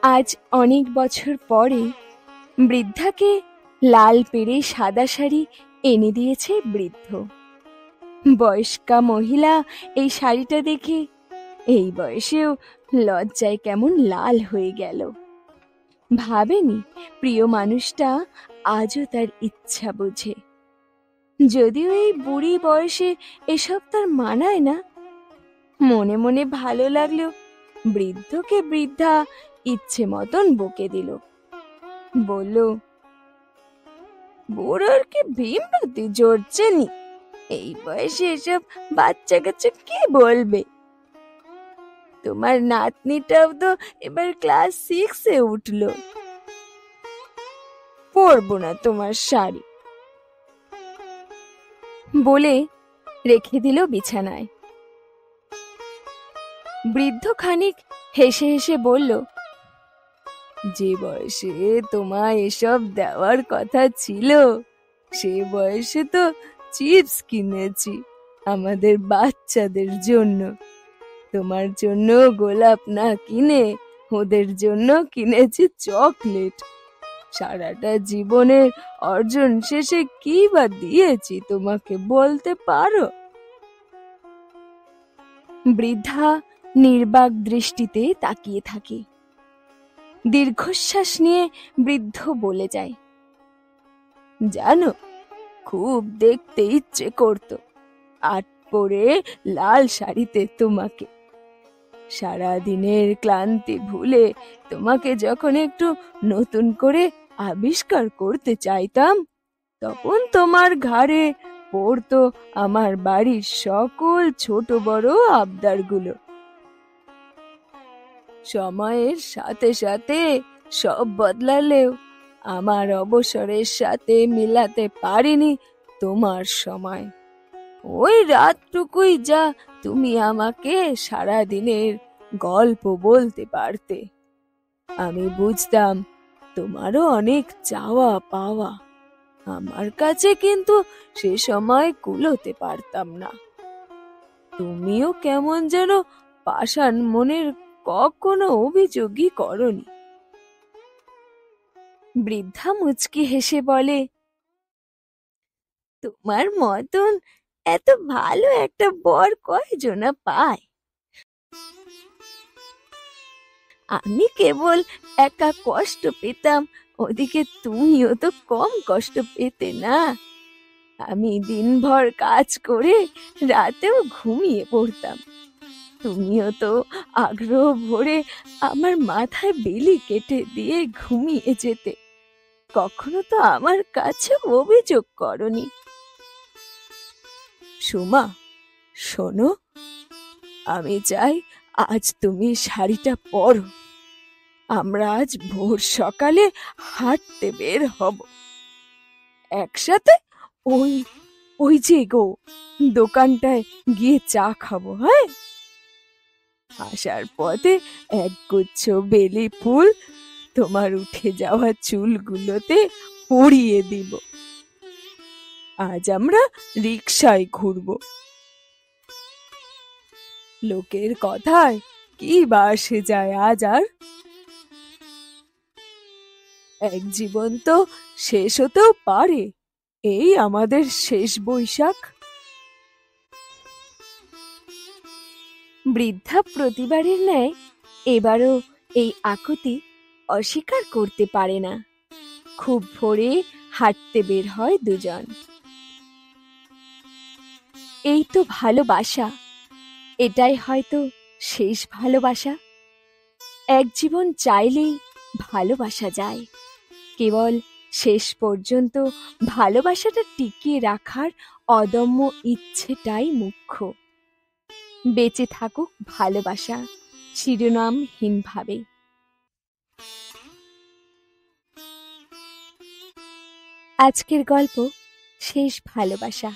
আজ অনেক বছর পরে বৃদ্ধাকে লাল পেড়ে সাদা শাড়ি এনে দিয়েছে বৃদ্ধ। বয়স্কা মহিলা এই শাড়িটা দেখে এই বয়সেও লজ্জায় কেমন লাল হয়ে গেল। ভাবেনি প্রিয় মানুষটা আজও তার ইচ্ছা বোঝে। যদিও এই বুড়ি বয়সে এসব তার মানায় না, মনে মনে ভালো লাগলেও বৃদ্ধকে বৃদ্ধা ইচ্ছে মতন বকে দিল। বলল, বুড়োর কি ভীমরতি জড়ছে নি? এই বয়সে এসব বাচ্চা কাচ্চা কি বলবে? তোমার নাতনিটাও তো এবার ক্লাস 6-এ উঠলো। পরবো না তোমার শাড়ি বলে রেখে দিল বিছানায়। বৃদ্ধ খানিক হেসে হেসে বলল, যে বয়সে তোমায় এসব দেওয়ার কথা ছিল সে বয়সে তো চিপস কিনেছি আমাদের বাচ্চাদের জন্য। তোমার জন্য গোলাপ না কিনে ওদের জন্য কিনেছি চকলেট। সারাটা জীবনের অর্জন শেষে কি বা দিয়েছি তোমাকে বলতে পারো? বৃদ্ধা নির্বাক দৃষ্টিতে তাকিয়ে থাকে। দীর্ঘশ্বাস নিয়ে বৃদ্ধ বলে যায়, জানো, খুব দেখতে ইচ্ছে করতো আট পরে লাল শাড়িতে তোমাকে। সারা দিনের ক্লান্তি ভুলে তোমাকে যখন একটু নতুন করে আবিষ্কার করতে চাইতাম, তখন তোমার ঘাড়ে পড়তো আমার বাড়ির সকল ছোট বড় আবদারগুলো। সময়ের সাথে সাথে সব বদলালেও আমার অবসরের সাথে মিলাতে পারিনি তোমার সময়। ওই রাতটুকুই যা তুমি আমাকে সারা দিনের গল্প বলতে পারতে। আমি বুঝতাম তোমারও অনেক চাওয়া পাওয়া, আমার কাছে কিন্তু সে সময় কুলোতে পারতাম না। তুমিও কেমন যেন পাষাণ মনের, কখনো অভিযোগই করনি। বৃদ্ধা মুচকি হেসে বলে, তোমার মতন এত ভালো একটা বর কয়জনা পায়? আমি কেবল একা কষ্ট পেতাম, ওদিকে তুমিও তো কম কষ্ট পেতে না। আমি দিনভর কাজ করে রাতেও ঘুমিয়ে পড়তাম, তুমিও তো আগ্রহ ভরে আমার মাথায় বেলি কেটে দিয়ে ঘুমিয়ে যেতে। কখনো তো আমার কাছে অভিযোগ করনি। সুমা, শোনো, আমি চাই আজ তুমি শাড়িটা পরো। আমরা আজ ভোর সকালে হাঁটতে বের হব। একসাথে ওই ওই যে গো দোকানটায় গিয়ে চা খাবো। হ্যাঁ, আসার পথে একগুচ্ছ বেলি ফুল তোমার উঠে যাওয়া চুলগুলোতে পরিয়ে দিব। আজ আমরা রিকশায় ঘুরবো। লোকের কথায় কি বা আসে যায় আজ আর? এক জীবন তো শেষ হতেও পারে, এই আমাদের শেষ বৈশাখ। বৃদ্ধা প্রতিবারের ন্যায় এবারও এই আকুতি অস্বীকার করতে পারে না। খুব ভোরে হাঁটতে বের হয় দুজন। এই তো ভালোবাসা, এটাই হয়তো শেষ ভালোবাসা। এক জীবন চাইলেই ভালোবাসা যায়, কেবল শেষ পর্যন্ত ভালোবাসাটা টিকিয়ে রাখার অদম্য ইচ্ছেটাই মুখ্য। বেঁচে থাকুক ভালোবাসা শিরোনামহীনভাবে। আজকের গল্প শেষ ভালোবাসা।